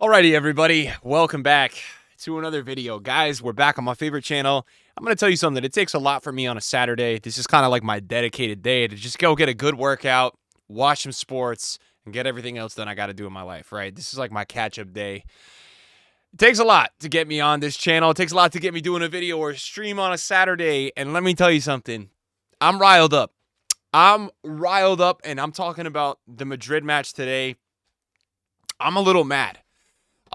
Alrighty, everybody, welcome back to another video. Guys, we're back on my favorite channel. I'm going to tell you something. It takes a lot for me on a Saturday. This is kind of like my dedicated day to just go get a good workout, watch some sports, and get everything else done I got to do in my life, right? This is like my catch-up day. It takes a lot to get me on this channel. It takes a lot to get me doing a video or a stream on a Saturday. And let me tell you something. I'm riled up. And I'm talking about the Madrid match today. I'm a little mad.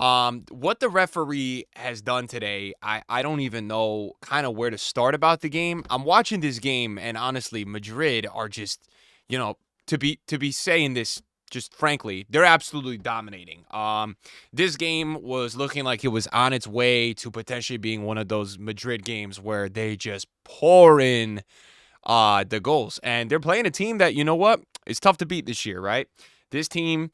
What the referee has done today, I don't even know kind of where to start about the game. I'm watching this game, and honestly, Madrid are just, to be saying this, just frankly, they're absolutely dominating. This game was looking like it was on its way to potentially being one of those Madrid games where they just pour in the goals, and they're playing a team that, you know what, is tough to beat this year, right? This team,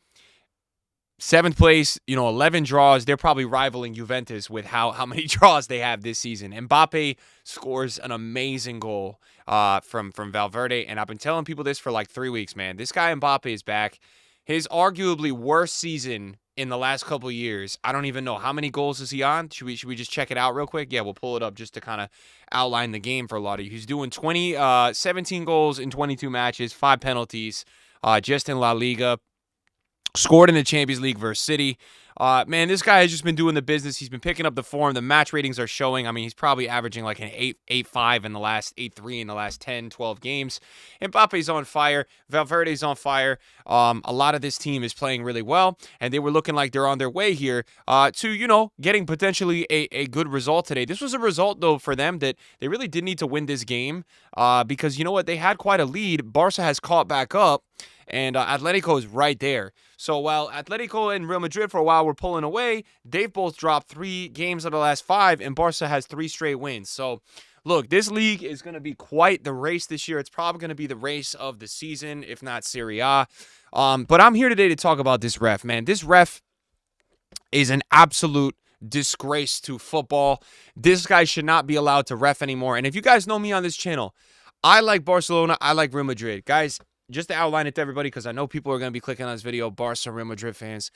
7th place, 11 draws. They're probably rivaling Juventus with how many draws they have this season. Mbappe scores an amazing goal from Valverde, and I've been telling people this for like 3 weeks, man. This guy Mbappe is back. His arguably worst season in the last couple of years. I don't even know how many goals is he on. Should we just check it out real quick? Yeah, we'll pull it up just to kind of outline the game for a lot of you. He's doing 17 goals in 22 matches, 5 penalties, just in La Liga. Scored in the Champions League versus City. Man, this guy has just been doing the business. He's been picking up the form. The match ratings are showing. I mean, he's probably averaging like an 8.5 in the last 8.3 in the last 10, 12 games. Mbappe's on fire. Valverde's on fire. A lot of this team is playing really well, and they were looking like they're on their way here to, getting potentially a good result today. This was a result, though, for them that they really did need to win this game because, you know what, they had quite a lead. Barca has caught back up, and Atletico is right there. So while Atletico and Real Madrid for a while were pulling away, they've both dropped 3 games out of the last 5, and Barca has 3 straight wins. So, look, this league is going to be quite the race this year. It's probably going to be the race of the season, if not Serie A. But I'm here today to talk about this ref, man. This ref is an absolute disgrace to football. This guy should not be allowed to ref anymore. And if you guys know me on this channel, I like Barcelona. I like Real Madrid. Guys, just to outline it to everybody, because I know people are going to be clicking on this video, Barca and Real Madrid fans.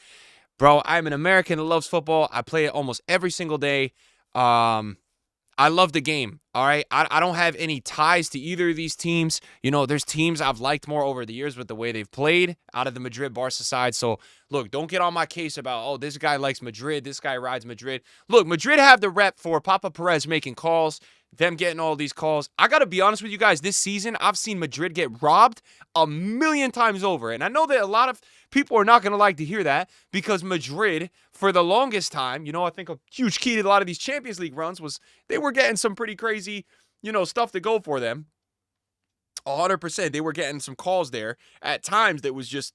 Bro, I'm an American that loves football. I play it almost every single day. I love the game, all right? I don't have any ties to either of these teams. There's teams I've liked more over the years with the way they've played out of the Madrid-Barca side. So, look, don't get on my case about, oh, this guy likes Madrid, this guy rides Madrid. Look, Madrid have the rep for Papa Perez making calls, them getting all these calls. I got to be honest with you guys, this season, I've seen Madrid get robbed a million times over. And I know that a lot of people are not going to like to hear that because Madrid, for the longest time, I think a huge key to a lot of these Champions League runs was they were getting some pretty crazy, stuff to go for them. 100%. They were getting some calls there at times that was just,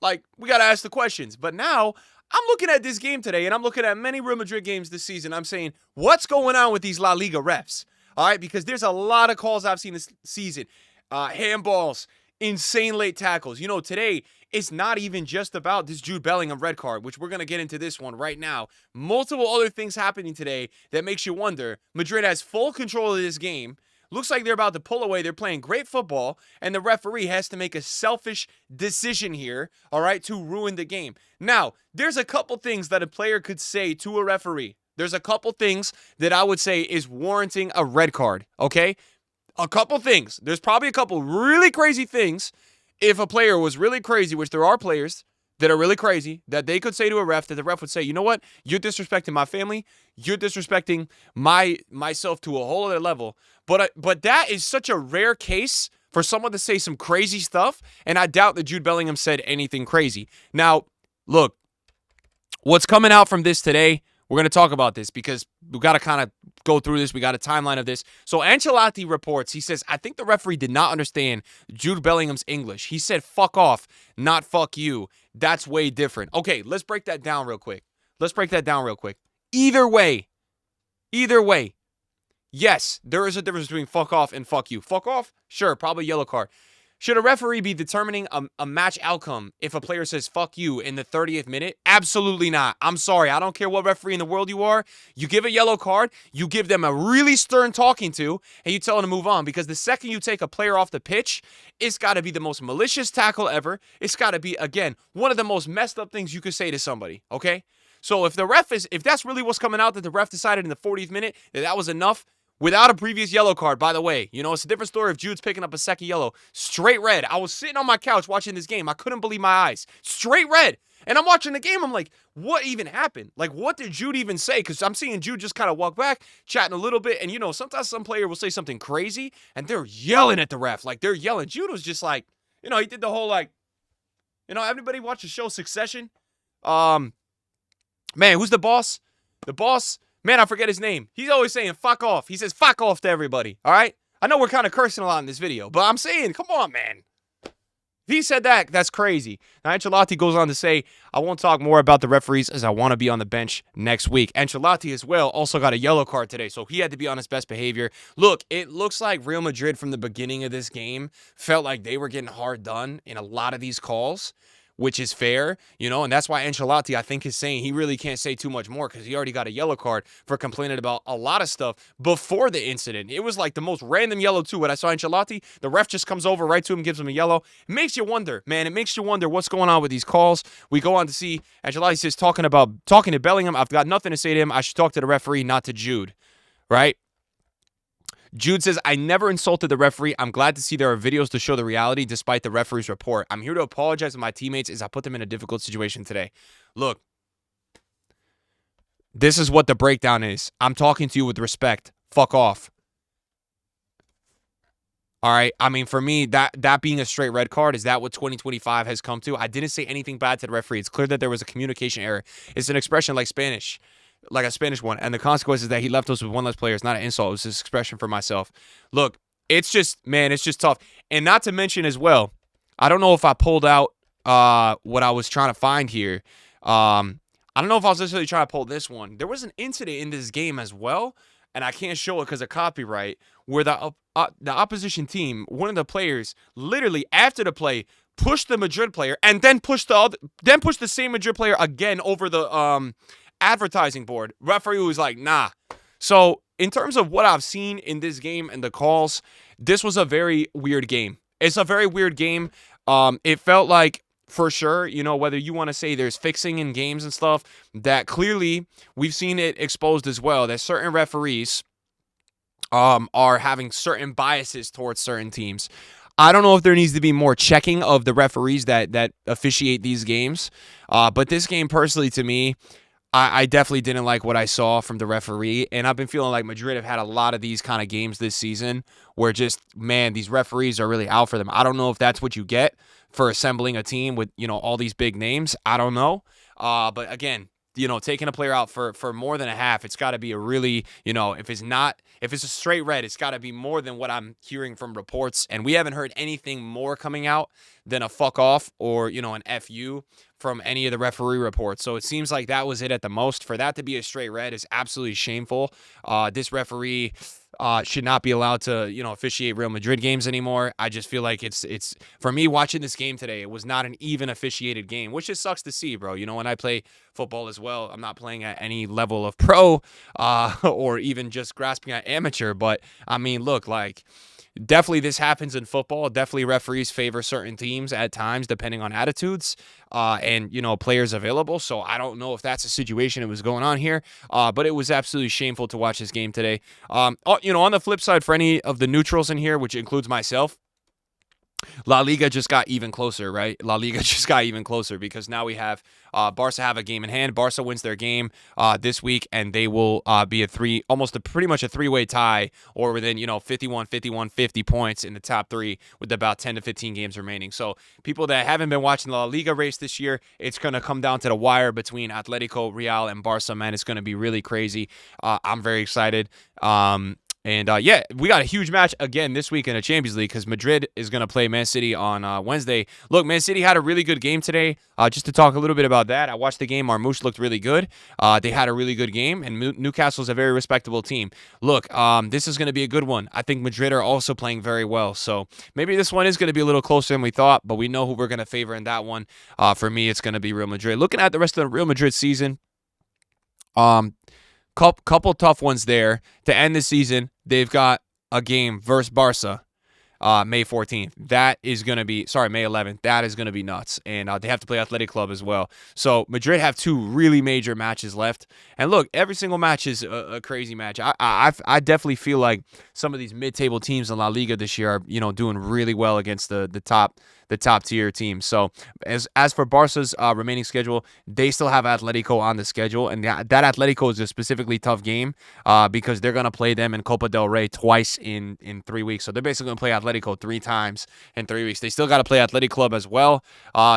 like, we got to ask the questions. But now I'm looking at this game today, and I'm looking at many Real Madrid games this season. I'm saying, what's going on with these La Liga refs? All right, because there's a lot of calls I've seen this season. Handballs, insane late tackles. Today, it's not even just about this Jude Bellingham red card, which we're going to get into this one right now. Multiple other things happening today that makes you wonder. Madrid has full control of this game. Looks like they're about to pull away. They're playing great football, and the referee has to make a selfish decision here, all right, to ruin the game. Now, there's a couple things that a player could say to a referee. There's a couple things that I would say is warranting a red card, okay? A couple things. There's probably a couple really crazy things if a player was really crazy, which there are players that are really crazy, that they could say to a ref, that the ref would say, you know what? You're disrespecting my family. You're disrespecting myself to a whole other level. But that is such a rare case for someone to say some crazy stuff, and I doubt that Jude Bellingham said anything crazy. Now, look, what's coming out from this today, we're going to talk about this because we got to kind of go through this. We got a timeline of this. So Ancelotti reports, he says, I think the referee did not understand Jude Bellingham's English. He said, fuck off, not fuck you. That's way different. Okay, let's break that down real quick. Either way, yes, there is a difference between fuck off and fuck you. Fuck off? Sure, probably yellow card. Should a referee be determining a match outcome if a player says fuck you in the 30th minute? Absolutely not. I'm sorry. I don't care what referee in the world you are. You give a yellow card, you give them a really stern talking to, and you tell them to move on. Because the second you take a player off the pitch, it's got to be the most malicious tackle ever. It's got to be, again, one of the most messed up things you could say to somebody, okay? So if that's really what's coming out, that the ref decided in the 40th minute that was enough without a previous yellow card, by the way, it's a different story if Jude's picking up a second yellow. Straight red. I was sitting on my couch watching this game. I couldn't believe my eyes. Straight red. And I'm watching the game. I'm like, what even happened? Like, what did Jude even say? Because I'm seeing Jude just kind of walk back, chatting a little bit. And, sometimes some player will say something crazy, and they're yelling at the ref. Like, they're yelling. Jude was just like, he did the whole, like, everybody watch the show Succession? Man, who's the boss? The boss, man, I forget his name. He's always saying, fuck off. He says, fuck off to everybody, all right? I know we're kind of cursing a lot in this video, but I'm saying, come on, man. If he said that, that's crazy. Now, Ancelotti goes on to say, I won't talk more about the referees as I want to be on the bench next week. Ancelotti as well also got a yellow card today, so he had to be on his best behavior. Look, it looks like Real Madrid from the beginning of this game felt like they were getting hard done in a lot of these calls, which is fair, and that's why Ancelotti, I think, is saying he really can't say too much more because he already got a yellow card for complaining about a lot of stuff before the incident. It was like the most random yellow, too. When I saw Ancelotti, the ref just comes over right to him, gives him a yellow. It makes you wonder, man. It makes you wonder what's going on with these calls. We go on to see Ancelotti says talking to Bellingham, I've got nothing to say to him. I should talk to the referee, not to Jude, right? Jude says, I never insulted the referee. I'm glad to see there are videos to show the reality despite the referee's report. I'm here to apologize to my teammates as I put them in a difficult situation today. Look, this is what the breakdown is. I'm talking to you with respect. Fuck off. All right. I mean, for me, that being a straight red card, is that what 2025 has come to? I didn't say anything bad to the referee. It's clear that there was a communication error. It's an expression like Spanish. Like a Spanish one, and the consequence is that he left us with one less player. It's not an insult. It was his expression for myself. Look, it's just tough. And not to mention as well, I don't know if I pulled out what I was trying to find here. I don't know if I was necessarily trying to pull this one. There was an incident in this game as well, and I can't show it because of copyright, where the opposition team, one of the players, literally after the play, pushed the Madrid player and then pushed the same Madrid player again over the advertising board. Referee was like, nah. So in terms of what I've seen in this game and the calls, this was a very weird game. It's a very weird game. It felt like, for sure, whether you want to say there's fixing in games and stuff, that clearly we've seen it exposed as well, that certain referees are having certain biases towards certain teams. I don't know if there needs to be more checking of the referees that officiate these games. But this game, personally, to me, I definitely didn't like what I saw from the referee, and I've been feeling like Madrid have had a lot of these kind of games this season where just, man, these referees are really out for them. I don't know if that's what you get for assembling a team with, all these big names. I don't know. But again, taking a player out for more than a half, it's got to be a really, if it's a straight red, it's got to be more than what I'm hearing from reports. And we haven't heard anything more coming out than a fuck off or, an FU from any of the referee reports. So it seems like that was it at the most. For that to be a straight red is absolutely shameful. This referee should not be allowed to, officiate Real Madrid games anymore. I just feel like it's for me watching this game today, it was not an even officiated game, which just sucks to see, bro. When I play football as well, I'm not playing at any level of pro or even just grasping at amateur. But I mean, look, like, definitely this happens in football. Definitely referees favor certain teams at times depending on attitudes and, players available. So I don't know if that's a situation that was going on here, but it was absolutely shameful to watch this game today. On the flip side, for any of the neutrals in here, which includes myself, La Liga just got even closer, right? La Liga just got even closer because now we have Barca have a game in hand. Barca wins their game this week, and they will be pretty much a three-way tie, or within 51, 50 points in the top three with about 10 to 15 games remaining. So people that haven't been watching the La Liga race this year, it's going to come down to the wire between Atletico, Real, and Barca. Man, it's going to be really crazy. I'm very excited. And we got a huge match again this week in the Champions League because Madrid is going to play Man City on Wednesday. Look, Man City had a really good game today. Just to talk a little bit about that, I watched the game. Marmoush looked really good. They had a really good game, and Newcastle's a very respectable team. Look, this is going to be a good one. I think Madrid are also playing very well, so maybe this one is going to be a little closer than we thought, but we know who we're going to favor in that one. For me, it's going to be Real Madrid. Looking at the rest of the Real Madrid season, couple tough ones there to end the season. They've got a game versus Barca. May 14th. That is going to be, sorry, May 11th. That is going to be nuts. And they have to play Athletic Club as well. So Madrid have 2 really major matches left. And look, every single match is a crazy match. I definitely feel like some of these mid-table teams in La Liga this year are, doing really well against the top tier teams. So as for Barca's remaining schedule, they still have Atletico on the schedule, and that Atletico is a specifically tough game because they're gonna play them in Copa del Rey twice in 3 weeks. So they're basically gonna play Atletico 3 times in 3 weeks. They still got to play Athletic Club as well.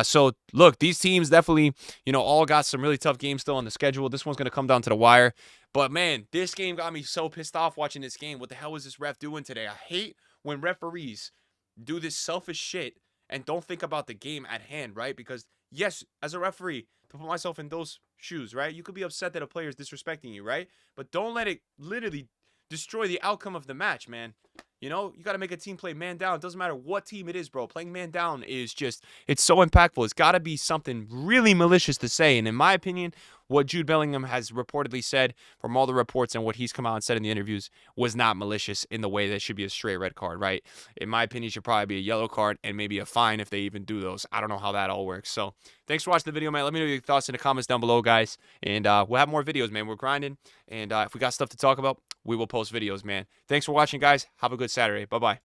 So look, these teams definitely all got some really tough games still on the schedule. This one's gonna come down to the wire. But man, this game got me so pissed off watching this game. What the hell was this ref doing today? I hate when referees do this selfish shit and don't think about the game at hand, right? Because, yes, as a referee, to put myself in those shoes, right? You could be upset that a player is disrespecting you, right? But don't let it literally destroy the outcome of the match, man. You got to make a team play man down. It doesn't matter what team it is, bro. Playing man down is just, it's so impactful. It's got to be something really malicious to say. And in my opinion, what Jude Bellingham has reportedly said from all the reports and what he's come out and said in the interviews was not malicious in the way that should be a straight red card, right? In my opinion, it should probably be a yellow card and maybe a fine if they even do those. I don't know how that all works. So thanks for watching the video, man. Let me know your thoughts in the comments down below, guys. And we'll have more videos, man. We're grinding. And if we got stuff to talk about, we will post videos, man. Thanks for watching, guys. Have a good Saturday. Bye-bye.